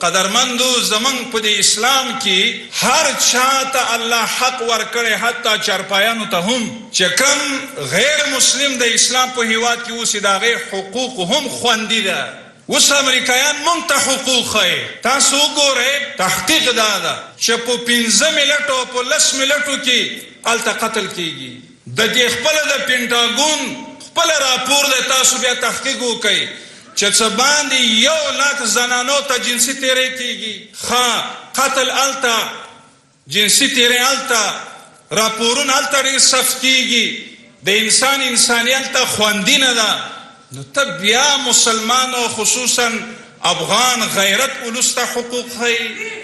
قدرمندو زمنګ په د اسلام کې هر چاته الله حق ورکړي، حتی چرپایانو ته هم چې کوم غیر مسلم د اسلام په هیواد کې اوسي د هغې حقوق هم خوندي ده. اوس امریکایان موږ ته حقوق ښیي. تاسو وګورئ تحقیق دا ده چې په 15 منټو او په 10 منټو کې هلته قتل کیږي. د دې خپله د پینټاګون خپله راپور دی، تاسو بیا تحقیق وکئ چې څه باندې 1 لک زنانو ته جنسي تیری کیږي. قتل هلته، جنسي تیری هلته، راپورونه هلته ډېر سخت کیږي، د انسان انساني هلته خوندي نه ده. نو ته بیا مسلمان او خصوصا افغان غیرت اولس ته حقوق ښیي.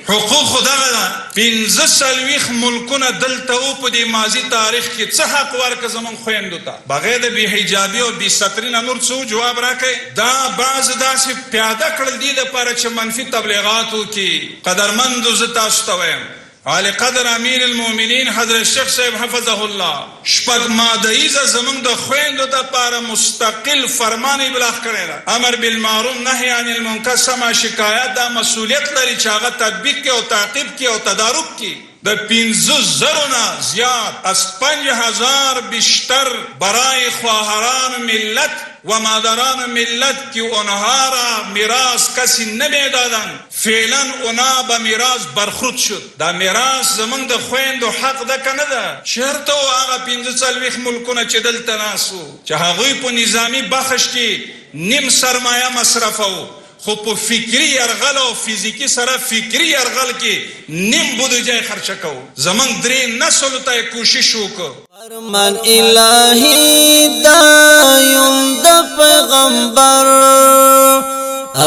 حقوق خو دغه ده 45 ملکونه دلته و په دې ماضي تاریخ کې څه حق ورکړه زموږ خویندو ته بغیر د بې حجابي او بې ستري نه. نور څه جواب راکئ. دا بعض داسې پیاده کړل دي دپاره چې منفي تبلیغات وکړي. قدرمندو زه تاسو ته وایم عالی قدر امیر المؤمنین حضرت شیخ صاحب حفظه الله شپږ مادهیزه زموږ د خویندو دپاره مستقل فرمان ابلاغ کړی ده. امر بالمعروف نهی عن المنکر سمع شکایت دا مسئولیت لري چې هغه تطبیق کړي او تعقیب کړي او تدارک کړي. د 5,000 نه زیات از 5,000 بیشتر برای خواهران ملت و مادران ملت که اونها را میراث کسی نمیدادن فعلا اونا به میراث برخورد شد. دا میراث زمونږ د خویندو حق ده که نه ده؟ چېرته و هغه 45 ملکونه چې دلته ناست و چې هغوی په نظامي بخش کې نیم سرمایه مصرفوو، خو په فکری یرغل او فیزیکی سره فکری یرغل کې نیم بودجه خرچه کوو. زمونږ 3 نسلو ته کوشش وکړو. فرمان الهی دایم د پیغمبر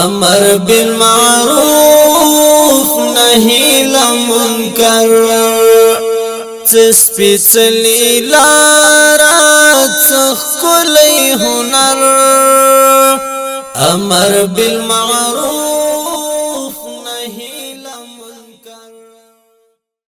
امر بالمعروف نهی لمنکر سپیڅلی لارا ښکلی هنر امر بالمعروف